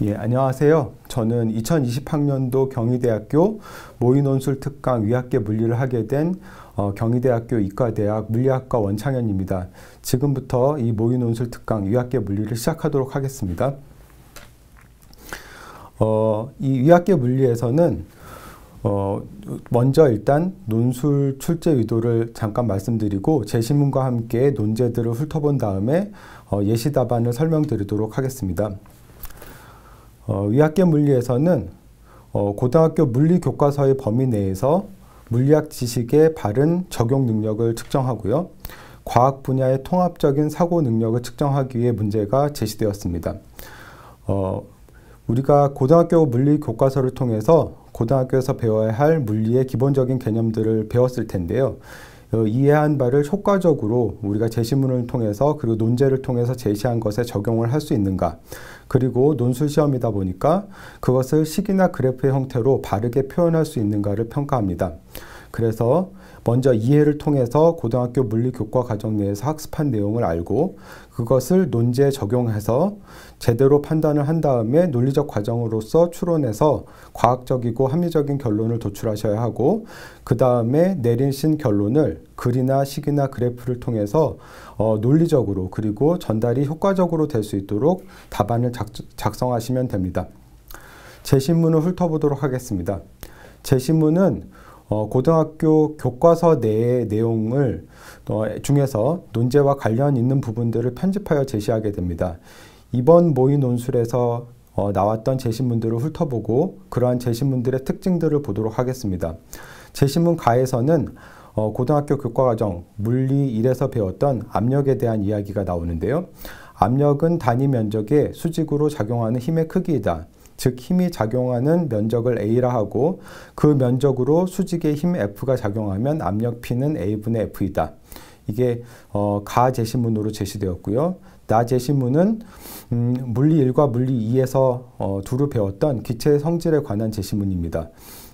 예, 안녕하세요. 저는 2020학년도 경희대학교 모의논술 특강 위학계 물리를 하게 된 경희대학교 이과대학 물리학과 원창현입니다. 지금부터 이 모의논술 특강 위학계 물리를 시작하도록 하겠습니다. 이 위학계 물리에서는 먼저 일단 논술 출제 의도를 잠깐 말씀드리고 제시문과 함께 논제들을 훑어본 다음에 예시 답안을 설명드리도록 하겠습니다. 위학계 물리에서는 고등학교 물리 교과서의 범위 내에서 물리학 지식의 바른 적용 능력을 측정하고요. 과학 분야의 통합적인 사고 능력을 측정하기 위해 문제가 제시되었습니다. 우리가 고등학교 물리 교과서를 통해서 고등학교에서 배워야 할 물리의 기본적인 개념들을 배웠을 텐데요. 이해한 바를 효과적으로 우리가 제시문을 통해서 그리고 논제를 통해서 제시한 것에 적용을 할 수 있는가, 그리고 논술 시험이다 보니까 그것을 식이나 그래프의 형태로 바르게 표현할 수 있는가를 평가합니다. 그래서 먼저 이해를 통해서 고등학교 물리 교과 과정 내에서 학습한 내용을 알고 그것을 논제에 적용해서 제대로 판단을 한 다음에 논리적 과정으로서 추론해서 과학적이고 합리적인 결론을 도출하셔야 하고, 그 다음에 내리신 결론을 글이나 식이나 그래프를 통해서 논리적으로 그리고 전달이 효과적으로 될 수 있도록 답안을 작성하시면 됩니다. 제시문을 훑어보도록 하겠습니다. 제시문은 고등학교 교과서 내의 내용을 중에서 논제와 관련 있는 부분들을 편집하여 제시하게 됩니다. 이번 모의 논술에서 나왔던 제시문들을 훑어보고 그러한 제시문들의 특징들을 보도록 하겠습니다. 제시문 가에서는 고등학교 교과과정 물리 1에서 배웠던 압력에 대한 이야기가 나오는데요. 압력은 단위 면적에 수직으로 작용하는 힘의 크기이다. 즉 힘이 작용하는 면적을 A라 하고 그 면적으로 수직의 힘 F가 작용하면 압력 P는 A분의 F이다. 이게 가 제시문으로 제시되었고요. 나 제시문은 물리 1과 물리 2에서 두루 배웠던 기체의 성질에 관한 제시문입니다.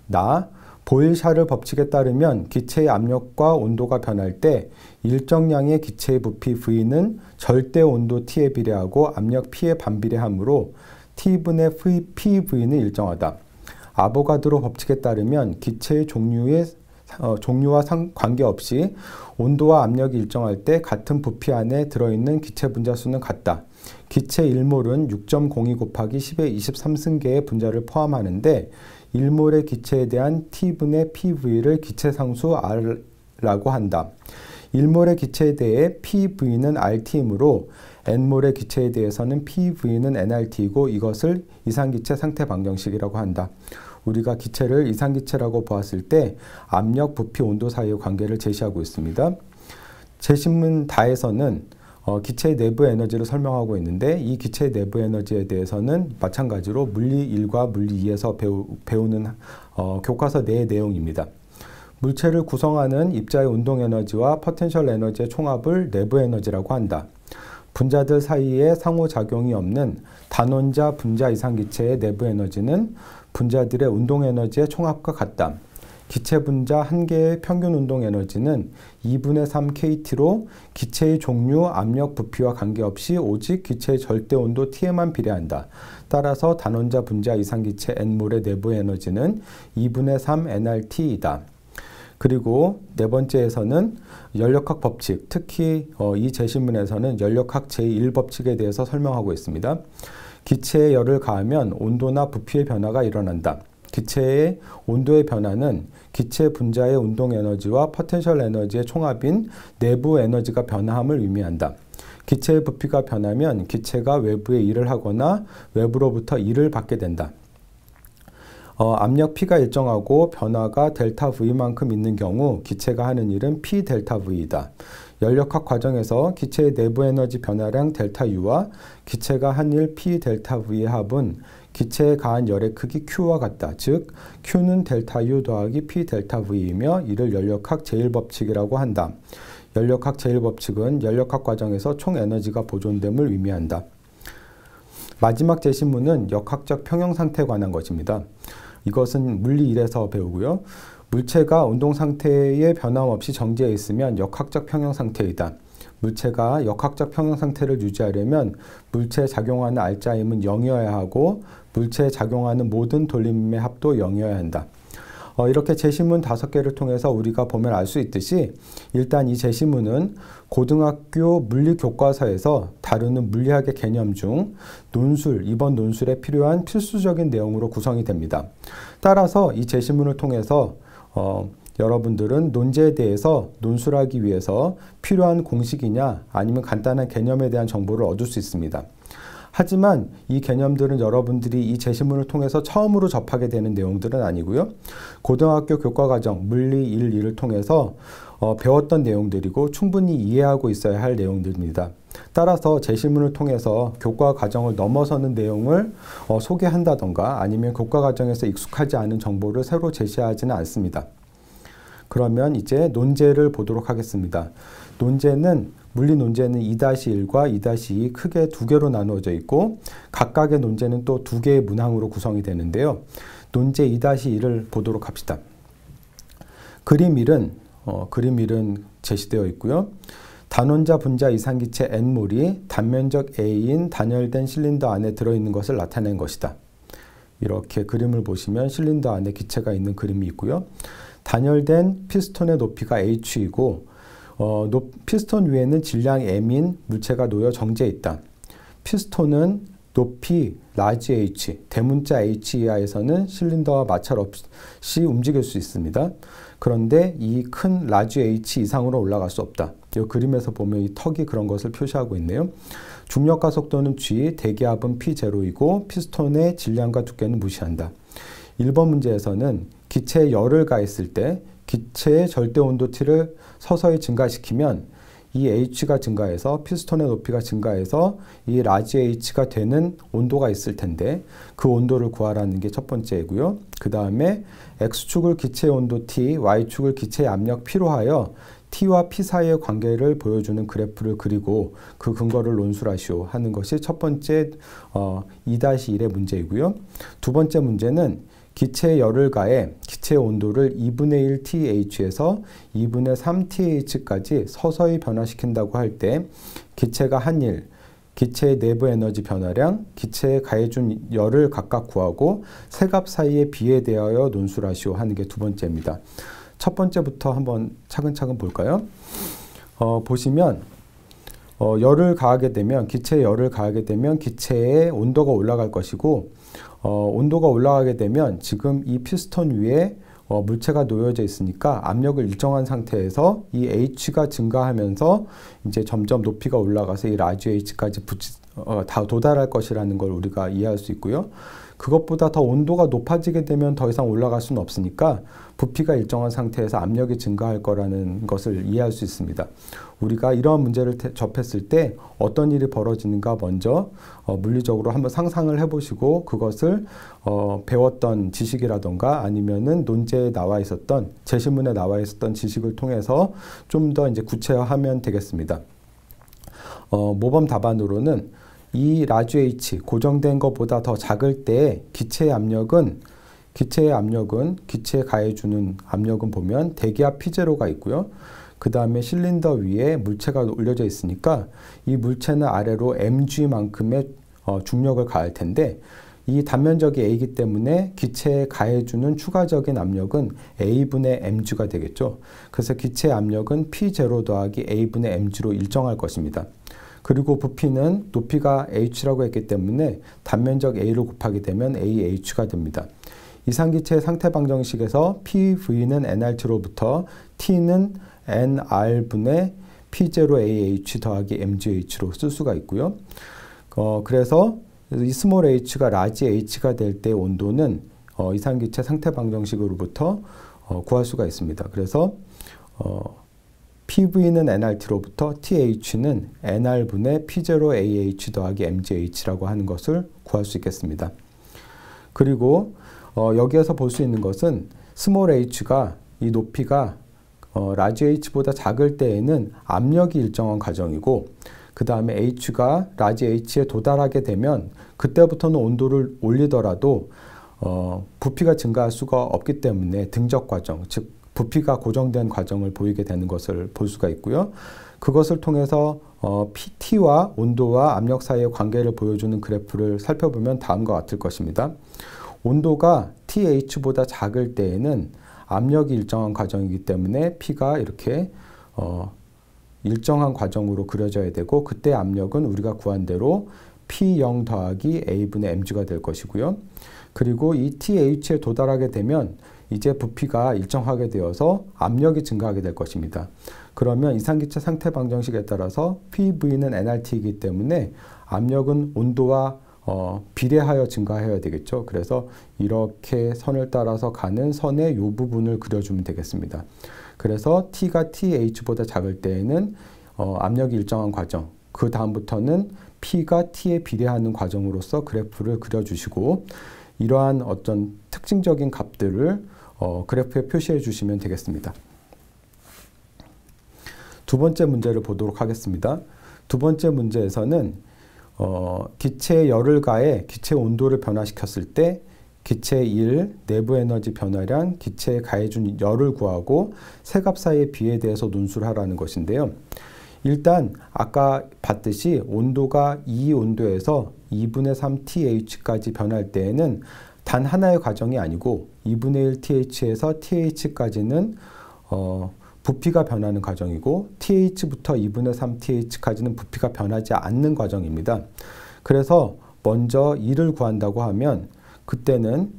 나 보일-샤를 법칙에 따르면 기체의 압력과 온도가 변할 때 일정량의 기체의 부피 V는 절대 온도 T에 비례하고 압력 P에 반비례하므로 T분의 PV는 일정하다. 아보가드로 법칙에 따르면 기체의 종류와 관계없이 온도와 압력이 일정할 때 같은 부피 안에 들어있는 기체 분자 수는 같다. 기체 1몰은 6.02 곱하기 10의 23승계의 분자를 포함하는데 1몰의 기체에 대한 T분의 PV를 기체 상수 R라고 한다. 1몰의 기체에 대해 PV는 RT이므로 N몰의 기체에 대해서는 PV는 nRT이고 이것을 이상기체 상태 방정식이라고 한다. 우리가 기체를 이상기체라고 보았을 때 압력, 부피, 온도 사이의 관계를 제시하고 있습니다. 제시문 다에서는 기체의 내부 에너지를 설명하고 있는데 이 기체의 내부 에너지에 대해서는 마찬가지로 물리 1과 물리 2에서 배우는 교과서 내의 내용입니다. 물체를 구성하는 입자의 운동 에너지와 포텐셜 에너지의 총합을 내부 에너지라고 한다. 분자들 사이에 상호작용이 없는 단원자 분자 이상기체의 내부 에너지는 분자들의 운동 에너지의 총합과 같다. 기체 분자 한 개의 평균 운동 에너지는 2분의 3 kT로 기체의 종류, 압력, 부피와 관계없이 오직 기체의 절대 온도 T에만 비례한다. 따라서 단원자 분자 이상기체 N몰의 내부 에너지는 2분의 3 nRT이다. 그리고 네 번째에서는 연력학 법칙, 특히 이 제시문에서는 연력학 제1법칙에 대해서 설명하고 있습니다. 기체에 열을 가하면 온도나 부피의 변화가 일어난다. 기체의 온도의 변화는 기체 분자의 운동 에너지와 포텐셜 에너지의 총합인 내부 에너지가 변화함을 의미한다. 기체의 부피가 변하면 기체가 외부에 일을 하거나 외부로부터 일을 받게 된다. 압력 P가 일정하고 변화가 델타 V만큼 있는 경우 기체가 하는 일은 P 델타 V이다. 연력학 과정에서 기체의 내부 에너지 변화량 델타 U와 기체가 한 일 P 델타 V의 합은 기체에 가한 열의 크기 Q와 같다. 즉 Q는 델타 U 더하기 P 델타 V이며 이를 연력학 제1법칙이라고 한다. 연력학 제1법칙은 연력학 과정에서 총 에너지가 보존됨을 의미한다. 마지막 제시문은 역학적 평형 상태에 관한 것입니다. 이것은 물리 1에서 배우고요. 물체가 운동 상태에 변함없이 정지해 있으면 역학적 평형 상태이다. 물체가 역학적 평형 상태를 유지하려면 물체에 작용하는 알자임은 0이어야 하고 물체에 작용하는 모든 돌림의 합도 0이어야 한다. 이렇게 제시문 5개를 통해서 우리가 보면 알 수 있듯이 일단 이 제시문은 고등학교 물리 교과서에서 다루는 물리학의 개념 중 논술, 이번 논술에 필요한 필수적인 내용으로 구성이 됩니다. 따라서 이 제시문을 통해서 여러분들은 논제에 대해서 논술하기 위해서 필요한 공식이냐 아니면 간단한 개념에 대한 정보를 얻을 수 있습니다. 하지만 이 개념들은 여러분들이 이 제시문을 통해서 처음으로 접하게 되는 내용들은 아니고요. 고등학교 교과과정 물리 1, 2를 통해서 배웠던 내용들이고 충분히 이해하고 있어야 할 내용들입니다. 따라서 제시문을 통해서 교과과정을 넘어서는 내용을 소개한다던가 아니면 교과과정에서 익숙하지 않은 정보를 새로 제시하지는 않습니다. 그러면 이제 논제를 보도록 하겠습니다. 물리 논제는 2-1과 2-2 크게 2개로 나누어져 있고 각각의 논제는 또 2개의 문항으로 구성이 되는데요. 논제 2-1을 보도록 합시다. 그림 1은 제시되어 있고요. 단원자, 분자, 이상기체 N몰이 단면적 A인 단열된 실린더 안에 들어있는 것을 나타낸 것이다. 이렇게 그림을 보시면 실린더 안에 기체가 있는 그림이 있고요. 단열된 피스톤의 높이가 H이고 피스톤 위에는 질량 M인 물체가 놓여 정지해 있다. 피스톤은 높이 라지 H, 대문자 H 이하에서는 실린더와 마찰 없이 움직일 수 있습니다. 그런데 이 큰 라지 H 이상으로 올라갈 수 없다. 이 그림에서 보면 이 턱이 그런 것을 표시하고 있네요. 중력과 속도는 G, 대기압은 P0이고 피스톤의 질량과 두께는 무시한다. 1번 문제에서는 기체에 열을 가했을 때 기체의 절대 온도 T를 서서히 증가시키면 이 H가 증가해서 피스톤의 높이가 증가해서 이 라지 H가 되는 온도가 있을 텐데 그 온도를 구하라는 게 첫 번째이고요. 그 다음에 X축을 기체의 온도 T, Y축을 기체의 압력 P로 하여 T와 P 사이의 관계를 보여주는 그래프를 그리고 그 근거를 논술하시오 하는 것이 첫 번째 2-1의 문제이고요. 두 번째 문제는 기체에 열을 가해 기체의 온도를 2분의 1 TH에서 2분의 3 TH까지 서서히 변화시킨다고 할 때 기체가 한 일, 기체의 내부 에너지 변화량, 기체에 가해준 열을 각각 구하고 세 값 사이의 비에 대하여 논술하시오 하는 게 두 번째입니다. 첫 번째부터 한번 차근차근 볼까요? 보시면 열을 가하게 되면 기체에 열을 가하게 되면 기체의 온도가 올라갈 것이고 온도가 올라가게 되면 지금 이 피스톤 위에 물체가 놓여져 있으니까 압력을 일정한 상태에서 이 H가 증가하면서 이제 점점 높이가 올라가서 이 라지 H까지 다 도달할 것이라는 걸 우리가 이해할 수 있고요. 그것보다 더 온도가 높아지게 되면 더 이상 올라갈 수는 없으니까 부피가 일정한 상태에서 압력이 증가할 거라는 것을 이해할 수 있습니다. 우리가 이러한 문제를 접했을 때 어떤 일이 벌어지는가 먼저 물리적으로 한번 상상을 해보시고 그것을 배웠던 지식이라던가 아니면은 논제에 나와 있었던 제시문에 나와 있었던 지식을 통해서 좀 더 이제 구체화하면 되겠습니다. 모범 답안으로는 이 라지 H 고정된 것보다 더 작을 때 기체의 압력은 기체에 가해주는 압력은 보면 대기압 P0가 있고요. 그 다음에 실린더 위에 물체가 올려져 있으니까 이 물체는 아래로 mg만큼의 중력을 가할 텐데 이 단면적이 A이기 때문에 기체에 가해주는 추가적인 압력은 A분의 mg가 되겠죠. 그래서 기체의 압력은 P0 더하기 A분의 mg로 일정할 것입니다. 그리고 부피는 높이가 h라고 했기 때문에 단면적 a를 곱하게 되면 ah가 됩니다. 이상기체의 상태 방정식에서 pv는 nRt로부터 t는 nr분의 p0ah 더하기 mgh로 쓸 수가 있고요. 그래서 이 스몰 h가 라지 h가 될 때 온도는 이상기체 상태 방정식으로부터 구할 수가 있습니다. 그래서 PV는 nRt로부터 TH는 nR분의 P0AH 더하기 mgH라고 하는 것을 구할 수 있겠습니다. 그리고 여기에서 볼 수 있는 것은 스몰 h가 이 높이가 라지 h보다 작을 때에는 압력이 일정한 과정이고 그 다음에 h가 라지 h에 도달하게 되면 그때부터는 온도를 올리더라도 부피가 증가할 수가 없기 때문에 등적 과정, 즉 부피가 고정된 과정을 보이게 되는 것을 볼 수가 있고요. 그것을 통해서 T와 온도와 압력 사이의 관계를 보여주는 그래프를 살펴보면 다음과 같을 것입니다. 온도가 TH보다 작을 때에는 압력이 일정한 과정이기 때문에 P가 이렇게 일정한 과정으로 그려져야 되고, 그때 압력은 우리가 구한 대로 P0 더하기 A분의 mg가 될 것이고요. 그리고 이 TH에 도달하게 되면 이제 부피가 일정하게 되어서 압력이 증가하게 될 것입니다. 그러면 이상기체 상태 방정식에 따라서 PV는 nRT이기 때문에 압력은 온도와 비례하여 증가해야 되겠죠. 그래서 이렇게 선을 따라서 가는 선의 이 부분을 그려주면 되겠습니다. 그래서 T가 TH보다 작을 때에는 압력이 일정한 과정, 그 다음부터는 P가 T에 비례하는 과정으로서 그래프를 그려주시고, 이러한 어떤 특징적인 값들을 그래프에 표시해 주시면 되겠습니다. 두 번째 문제를 보도록 하겠습니다. 두 번째 문제에서는 기체에 열을 가해 기체 온도를 변화시켰을 때 기체 1, 내부 에너지 변화량, 기체에 가해준 열을 구하고 세 값 사이의 비에 대해서 논술을 하라는 것인데요. 일단 아까 봤듯이 온도가 이 온도에서 2분의 3 TH까지 변할 때에는 단 하나의 과정이 아니고 2분의 1 TH에서 TH까지는 부피가 변하는 과정이고, TH부터 2분의 3 TH까지는 부피가 변하지 않는 과정입니다. 그래서 먼저 2를 구한다고 하면 그때는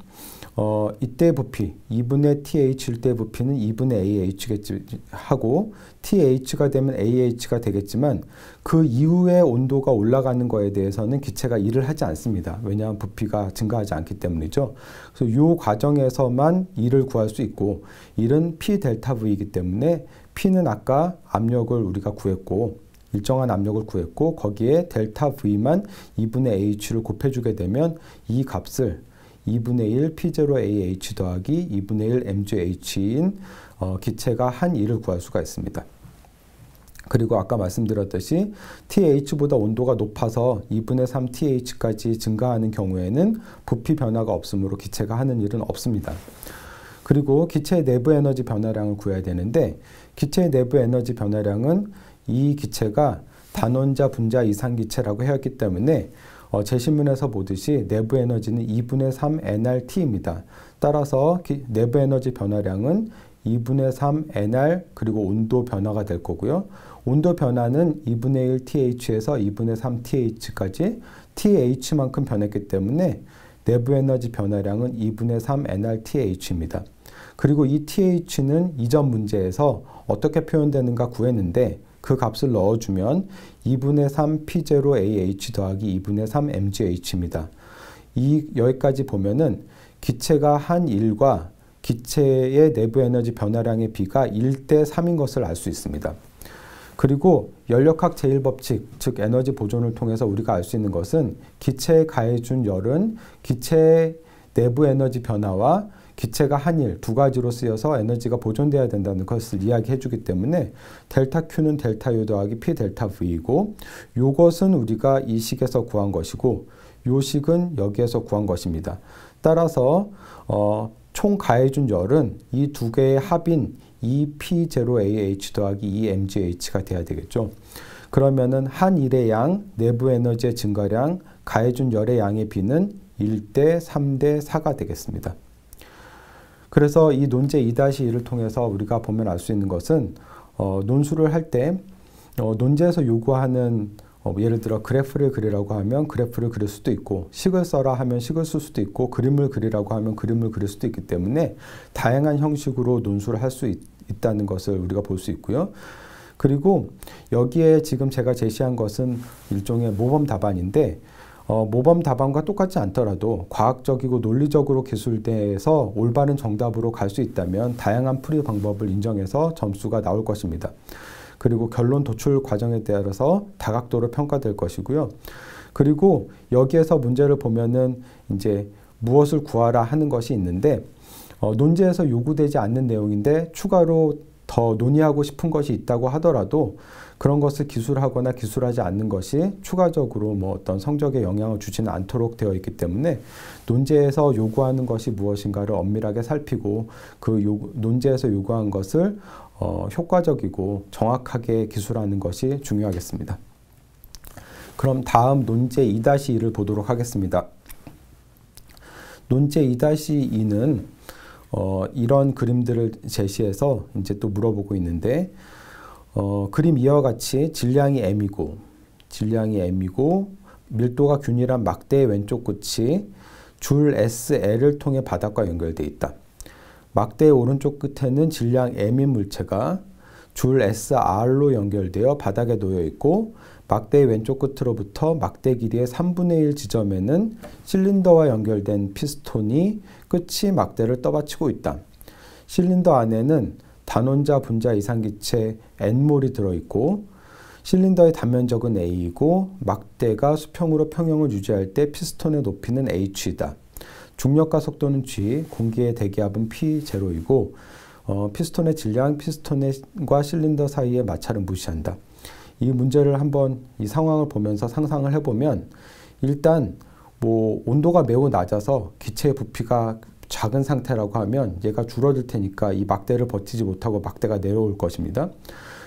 이때 부피 2분의 TH일 때 부피는 2분의 AH겠지 하고, TH가 되면 AH가 되겠지만 그 이후에 온도가 올라가는 거에 대해서는 기체가 일을 하지 않습니다. 왜냐하면 부피가 증가하지 않기 때문이죠. 그래서 이 과정에서만 일을 구할 수 있고, 일은 P 델타 V이기 때문에 P는 아까 압력을 우리가 구했고, 일정한 압력을 구했고, 거기에 델타 V만 2분의 H를 곱해주게 되면 이 값을 2분의 1 P0AH 더하기 2분의 1 MGH인 기체가 한 일을 구할 수가 있습니다. 그리고 아까 말씀드렸듯이 TH보다 온도가 높아서 2분의 3 TH까지 증가하는 경우에는 부피 변화가 없으므로 기체가 하는 일은 없습니다. 그리고 기체의 내부 에너지 변화량을 구해야 되는데, 기체의 내부 에너지 변화량은 이 기체가 단원자 분자 이상기체라고 해왔기 때문에 제시문에서 보듯이 내부 에너지는 2분의 3 nRT입니다. 따라서 내부 에너지 변화량은 2분의 3 nR 그리고 온도 변화가 될 거고요. 온도 변화는 2분의 1 TH에서 2분의 3 TH까지 TH만큼 변했기 때문에 내부 에너지 변화량은 2분의 3 nRTH입니다. 그리고 이 TH는 이전 문제에서 어떻게 표현되는가 구했는데, 그 값을 넣어주면 2분의 3 P0AH 더하기 2분의 3 MGH입니다. 여기까지 보면은 기체가 한 일과 기체의 내부 에너지 변화량의 비가 1대 3인 것을 알 수 있습니다. 그리고 연력학 제1법칙, 즉 에너지 보존을 통해서 우리가 알 수 있는 것은 기체에 가해준 열은 기체의 내부 에너지 변화와 기체가 한 일, 두 가지로 쓰여서 에너지가 보존돼야 된다는 것을 이야기해 주기 때문에 델타 Q는 델타 U 더하기 P 델타 V이고, 요것은 우리가 이 식에서 구한 것이고, 요 식은 여기에서 구한 것입니다. 따라서 총 가해준 열은 이 두 개의 합인 2P0AH 더하기 2MGH가 돼야 되겠죠. 그러면은 한 일의 양, 내부 에너지의 증가량, 가해준 열의 양의 비는 1대 3대 4가 되겠습니다. 그래서 이 논제 2-1을 통해서 우리가 보면 알 수 있는 것은 논술을 할 때 논제에서 요구하는 예를 들어 그래프를 그리라고 하면 그래프를 그릴 수도 있고, 식을 써라 하면 식을 쓸 수도 있고, 그림을 그리라고 하면 그림을 그릴 수도 있기 때문에 다양한 형식으로 논술을 할 수 있다는 것을 우리가 볼 수 있고요. 그리고 여기에 지금 제가 제시한 것은 일종의 모범 답안인데, 모범 답안과 똑같지 않더라도 과학적이고 논리적으로 기술돼서 올바른 정답으로 갈 수 있다면 다양한 풀이 방법을 인정해서 점수가 나올 것입니다. 그리고 결론 도출 과정에 따라서 다각도로 평가될 것이고요. 그리고 여기에서 문제를 보면은 이제 무엇을 구하라 하는 것이 있는데, 논제에서 요구되지 않는 내용인데 추가로 더 논의하고 싶은 것이 있다고 하더라도 그런 것을 기술하거나 기술하지 않는 것이 추가적으로 어떤 성적에 영향을 주지는 않도록 되어 있기 때문에 논제에서 요구하는 것이 무엇인가를 엄밀하게 살피고, 그 논제에서 요구한 것을 효과적이고 정확하게 기술하는 것이 중요하겠습니다. 그럼 다음 논제 2-2를 보도록 하겠습니다. 논제 2-2는 이런 그림들을 제시해서 이제 또 물어보고 있는데, 그림 이와 같이 질량이 M이고 밀도가 균일한 막대의 왼쪽 끝이 줄 SL을 통해 바닥과 연결되어 있다. 막대의 오른쪽 끝에는 질량 M인 물체가 줄 SR로 연결되어 바닥에 놓여 있고, 막대의 왼쪽 끝으로부터 막대 길이의 3분의 1 지점에는 실린더와 연결된 피스톤이 끝이 막대를 떠받치고 있다. 실린더 안에는 단원자 분자 이상기체 N몰이 들어있고, 실린더의 단면적은 A이고 막대가 수평으로 평형을 유지할 때 피스톤의 높이는 H이다. 중력과 속도는 G, 공기의 대기압은 P0이고 피스톤의 질량, 피스톤과 실린더 사이의 마찰은 무시한다. 이 문제를 한번 이 상황을 보면서 상상을 해보면, 일단 온도가 매우 낮아서 기체의 부피가 작은 상태라고 하면 얘가 줄어들 테니까 이 막대를 버티지 못하고 막대가 내려올 것입니다.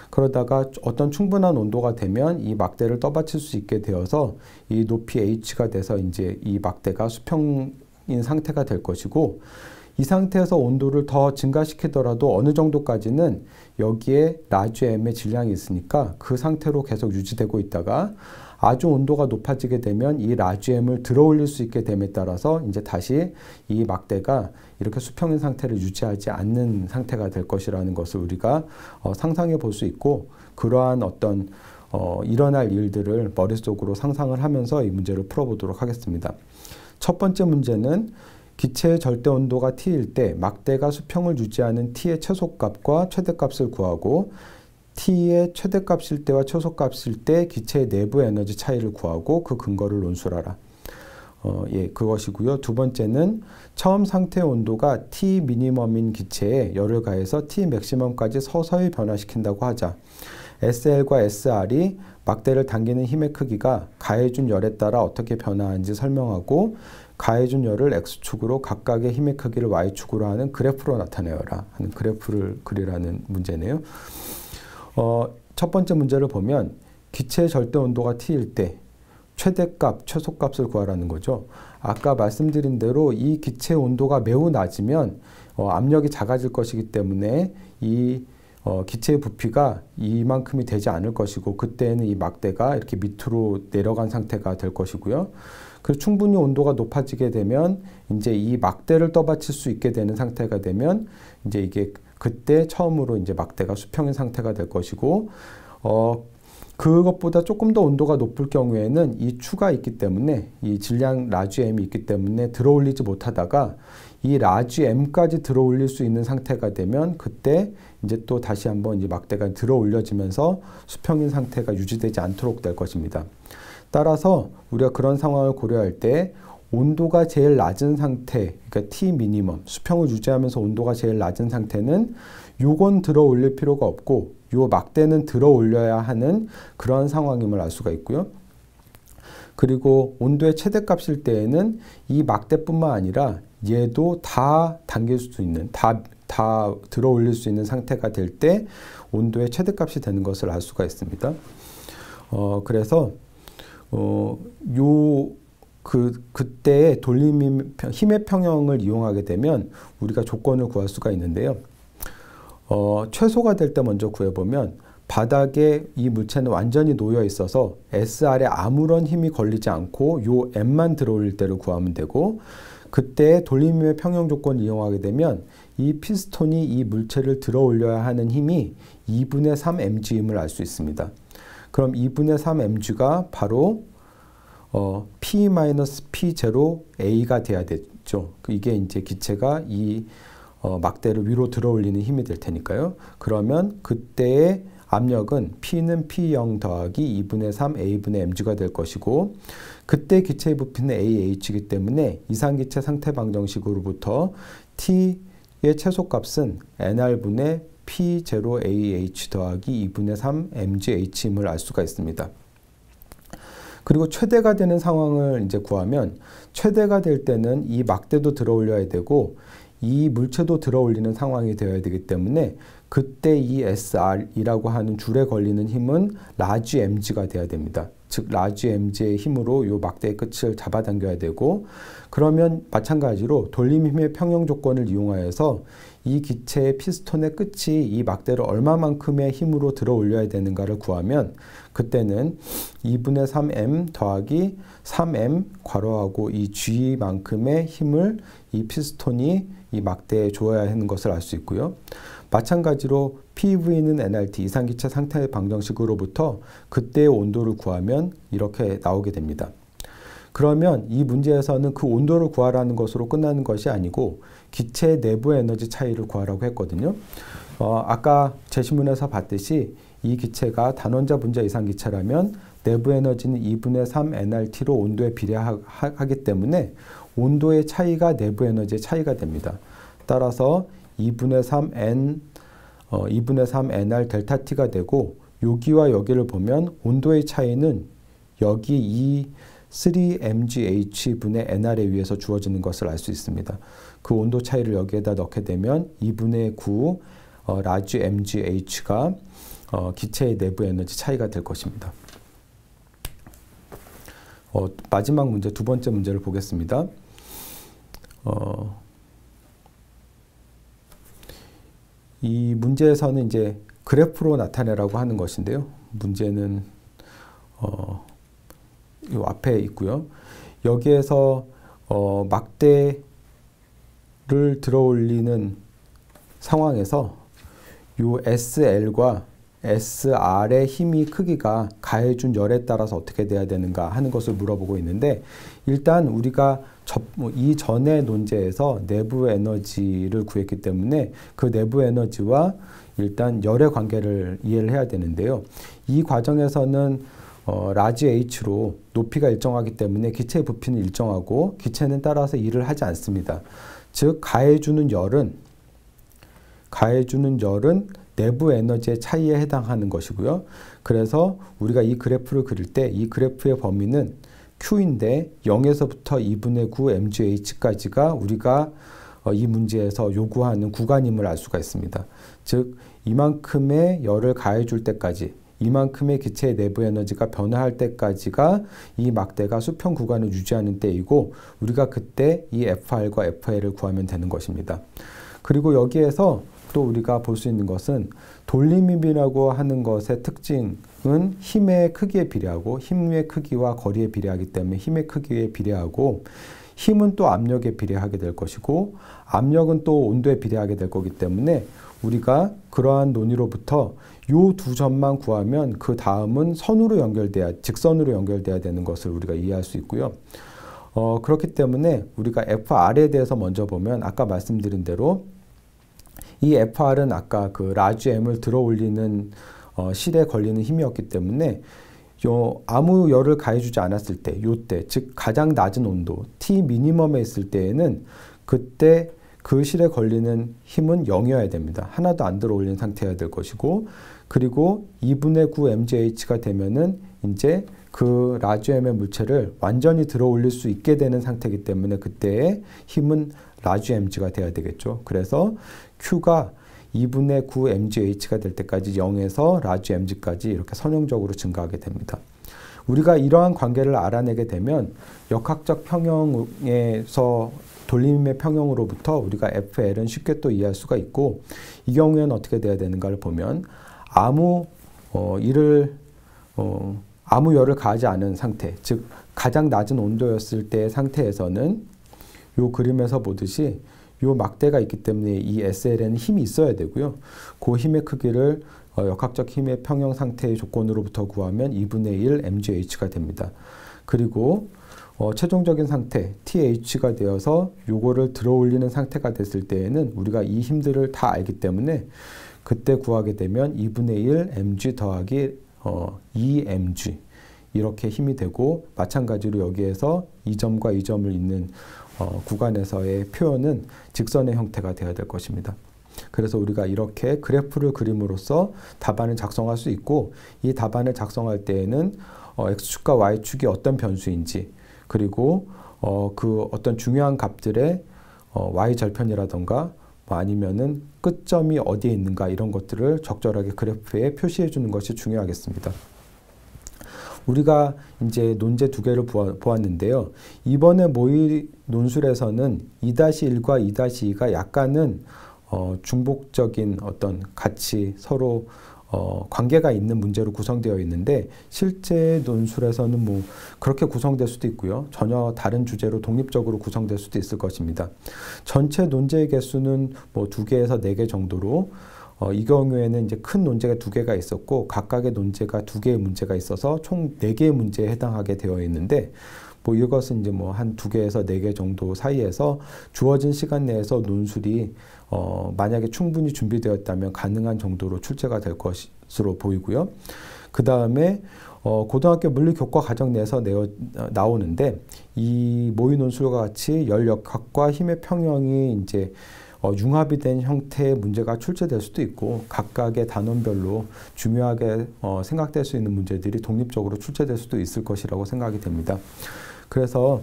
그러다가 어떤 충분한 온도가 되면 이 막대를 떠받칠 수 있게 되어서 이 높이 H가 돼서 이제 이 막대가 수평인 상태가 될 것이고, 이 상태에서 온도를 더 증가시키더라도 어느 정도까지는 여기에 라지 M의 질량이 있으니까 그 상태로 계속 유지되고 있다가 아주 온도가 높아지게 되면 이 라지 M을 들어 올릴 수 있게 됨에 따라서 이제 다시 이 막대가 이렇게 수평인 상태를 유지하지 않는 상태가 될 것이라는 것을 우리가 상상해 볼 수 있고, 그러한 어떤 일어날 일들을 머릿속으로 상상을 하면서 이 문제를 풀어보도록 하겠습니다. 첫 번째 문제는 기체의 절대 온도가 T일 때 막대가 수평을 유지하는 T의 최소값과 최대값을 구하고, T의 최대값일 때와 최소값일 때 기체의 내부 에너지 차이를 구하고 그 근거를 논술하라. 그것이고요. 두 번째는 처음 상태의 온도가 T 미니멈인 기체에 열을 가해서 T 맥시멈까지 서서히 변화시킨다고 하자. SL과 SR이 막대를 당기는 힘의 크기가 가해준 열에 따라 어떻게 변화하는지 설명하고, 가해준 열을 X축으로 각각의 힘의 크기를 Y축으로 하는 그래프로 나타내어라 하는 그래프를 그리라는 문제네요. 첫 번째 문제를 보면 기체의 절대 온도가 T일 때 최대값, 최소값을 구하라는 거죠. 아까 말씀드린 대로 이 기체의 온도가 매우 낮으면 압력이 작아질 것이기 때문에 이 기체의 부피가 이만큼이 되지 않을 것이고, 그때는 이 막대가 이렇게 밑으로 내려간 상태가 될 것이고요. 그리고 충분히 온도가 높아지게 되면 이제 이 막대를 떠받칠 수 있게 되는 상태가 되면 이제 이게 그때 처음으로 이제 막대가 수평인 상태가 될 것이고, 그것보다 조금 더 온도가 높을 경우에는 이 추가 있기 때문에, 이 질량 라지 M이 있기 때문에 들어 올리지 못하다가 이 라지 M까지 들어 올릴 수 있는 상태가 되면 그때 이제 또 다시 한번 이 막대가 들어 올려지면서 수평인 상태가 유지되지 않도록 될 것입니다. 따라서 우리가 그런 상황을 고려할 때 온도가 제일 낮은 상태, 그러니까 T 미니멈, 수평을 유지하면서 온도가 제일 낮은 상태는 요건 들어 올릴 필요가 없고 요 막대는 들어 올려야 하는 그런 상황임을 알 수가 있고요. 그리고 온도의 최대값일 때에는 이 막대뿐만 아니라 얘도 다 당길 수 있는, 다 들어 올릴 수 있는 상태가 될 때 온도의 최대값이 되는 것을 알 수가 있습니다. 그래서 그때의 돌림 힘의 평형을 이용하게 되면 우리가 조건을 구할 수가 있는데요. 최소가 될 때 먼저 구해보면 바닥에 이 물체는 완전히 놓여 있어서 SR에 아무런 힘이 걸리지 않고 요 M만 들어올릴 때를 구하면 되고, 그때 돌림힘의 평형 조건을 이용하게 되면 이 피스톤이 이 물체를 들어 올려야 하는 힘이 2분의 3 mg임을 알 수 있습니다. 그럼 2분의 3 mg가 바로 P-P0A가 돼야 되죠. 이게 이제 기체가 이 막대를 위로 들어 올리는 힘이 될 테니까요. 그러면 그때의 압력은 P는 P0 더하기 2분의 3 A분의 mg가 될 것이고, 그때 기체의 부피는 AH이기 때문에 이상기체 상태 방정식으로부터 T의 최소값은 NR분의 P0AH 더하기 2분의 3 mgH임을 알 수가 있습니다. 그리고 최대가 되는 상황을 이제 구하면, 최대가 될 때는 이 막대도 들어 올려야 되고 이 물체도 들어 올리는 상황이 되어야 되기 때문에 그때 이 SR이라고 하는 줄에 걸리는 힘은 라지 mg가 돼야 됩니다. 즉 라지 mg의 힘으로 이 막대의 끝을 잡아당겨야 되고, 그러면 마찬가지로 돌림힘의 평형 조건을 이용하여서 이 기체의 피스톤의 끝이 이 막대를 얼마만큼의 힘으로 들어 올려야 되는가를 구하면, 그때는 2분의 3m 더하기 3m 괄호하고 이 g만큼의 힘을 이 피스톤이 이 막대에 줘야 하는 것을 알 수 있고요. 마찬가지로 PV는 nRT 이상기체 상태 방정식으로부터 그때의 온도를 구하면 이렇게 나오게 됩니다. 그러면 이 문제에서는 그 온도를 구하라는 것으로 끝나는 것이 아니고 기체의 내부 에너지 차이를 구하라고 했거든요. 아까 제시문에서 봤듯이 이 기체가 단원자 분자 이상기체라면 내부 에너지는 2분의 3 nRT로 온도에 비례하기 때문에 온도의 차이가 내부 에너지의 차이가 됩니다. 따라서 2분의 3 nR 델타 T가 되고, 여기와 여기를 보면 온도의 차이는 여기 이 3mgh 분의 nR에 의해서 주어지는 것을 알 수 있습니다. 그 온도 차이를 여기에다 넣게 되면 2분의 9 라지 mgh가 기체의 내부 에너지 차이가 될 것입니다. 마지막 문제, 두 번째 문제를 보겠습니다. 이 문제에서는 이제 그래프로 나타내라고 하는 것인데요. 문제는 이 앞에 있고요. 여기에서 막대를 들어 올리는 상황에서 이 SL과 SR의 힘이 크기가 가해준 열에 따라서 어떻게 돼야 되는가 하는 것을 물어보고 있는데, 일단 우리가 이전의 논제에서 내부 에너지를 구했기 때문에 그 내부 에너지와 일단 열의 관계를 이해를 해야 되는데요. 이 과정에서는 라지 h로 높이가 일정하기 때문에 기체의 부피는 일정하고 기체는 따라서 일을 하지 않습니다. 즉 가해주는 열은 내부 에너지의 차이에 해당하는 것이고요. 그래서 우리가 이 그래프를 그릴 때 이 그래프의 범위는 Q인데 0에서부터 2분의 9 mgh까지가 우리가 이 문제에서 요구하는 구간임을 알 수가 있습니다. 즉 이만큼의 열을 가해줄 때까지, 이만큼의 기체의 내부 에너지가 변화할 때까지가 이 막대가 수평 구간을 유지하는 때이고, 우리가 그때 이 FR과 FL을 구하면 되는 것입니다. 그리고 여기에서 또 우리가 볼 수 있는 것은 돌림힘이라고 하는 것의 특징은 힘의 크기에 비례하고, 힘의 크기와 거리에 비례하기 때문에 힘의 크기에 비례하고, 힘은 또 압력에 비례하게 될 것이고, 압력은 또 온도에 비례하게 될 거기 때문에 우리가 그러한 논리로부터 요 두 점만 구하면 그 다음은 직선으로 연결돼야 되는 것을 우리가 이해할 수 있고요. 그렇기 때문에 우리가 FR에 대해서 먼저 보면, 아까 말씀드린 대로 이 FR은 아까 그 라지 M을 들어 올리는 실에 걸리는 힘이었기 때문에 아무 열을 가해주지 않았을 때, 요때, 즉 가장 낮은 온도 T 미니멈에 있을 때에는 그때 그 실에 걸리는 힘은 0이어야 됩니다. 하나도 안 들어 올린 상태여야 될 것이고, 그리고 2분의 9 mgh가 되면은 이제 그 라지 M의 물체를 완전히 들어 올릴 수 있게 되는 상태이기 때문에 그때의 힘은 라지 mg가 돼야 되겠죠. 그래서 Q가 2분의 9 mgh가 될 때까지 0에서 라지 mg까지 이렇게 선형적으로 증가하게 됩니다. 우리가 이러한 관계를 알아내게 되면 역학적 평형에서 돌림의 평형으로부터 우리가 FL은 쉽게 또 이해할 수가 있고, 이 경우에는 어떻게 돼야 되는가를 보면 아무 열을 가하지 않은 상태, 즉 가장 낮은 온도였을 때의 상태에서는 이 그림에서 보듯이 이 막대가 있기 때문에 이 SL에는 힘이 있어야 되고요. 그 힘의 크기를 역학적 힘의 평형 상태의 조건으로부터 구하면 2분의 1 mgh가 됩니다. 그리고 최종적인 상태 TH가 되어서 요거를 들어 올리는 상태가 됐을 때에는 우리가 이 힘들을 다 알기 때문에 그때 구하게 되면 2분의 1 mg 더하기 2mg 이렇게 힘이 되고, 마찬가지로 여기에서 이 점과 이 점을 잇는 구간에서의 표현은 직선의 형태가 되어야 될 것입니다. 그래서 우리가 이렇게 그래프를 그림으로써 답안을 작성할 수 있고, 이 답안을 작성할 때에는 X축과 Y축이 어떤 변수인지, 그리고 그 어떤 중요한 값들의 y절편이라던가 뭐 아니면은 끝점이 어디에 있는가 이런 것들을 적절하게 그래프에 표시해 주는 것이 중요하겠습니다. 우리가 이제 논제 두 개를 보았는데요. 이번에 모의 논술에서는 2-1과 2-2가 약간은 중복적인 어떤 같이 서로 관계가 있는 문제로 구성되어 있는데 실제 논술에서는 뭐 그렇게 구성될 수도 있고요. 전혀 다른 주제로 독립적으로 구성될 수도 있을 것입니다. 전체 논제의 개수는 뭐 2개에서 4개 정도로 이 경우에는 이제 큰 논제가 2개가 있었고 각각의 논제가 2개의 문제가 있어서 총 4개의 문제에 해당하게 되어 있는데 뭐 이것은 이제 뭐 한 2개에서 4개 정도 사이에서 주어진 시간 내에서 논술이 만약에 충분히 준비되었다면 가능한 정도로 출제가 될 것으로 보이고요. 그 다음에 고등학교 물리 교과 과정 내에서 나오는데 이 모의 논술과 같이 열역학과 힘의 평형이 이제 융합이 된 형태의 문제가 출제될 수도 있고 각각의 단원별로 중요하게 생각될 수 있는 문제들이 독립적으로 출제될 수도 있을 것이라고 생각이 됩니다. 그래서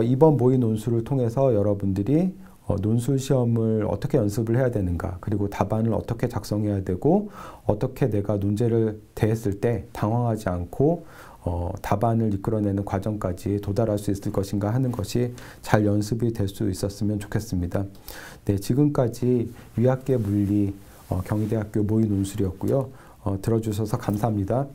이번 모의 논술을 통해서 여러분들이 논술 시험을 어떻게 연습을 해야 되는가, 그리고 답안을 어떻게 작성해야 되고 어떻게 내가 논제를 대했을 때 당황하지 않고 답안을 이끌어내는 과정까지 도달할 수 있을 것인가 하는 것이 잘 연습이 될 수 있었으면 좋겠습니다. 네, 지금까지 위학계 물리 경희대학교 모의 논술이었고요. 들어주셔서 감사합니다.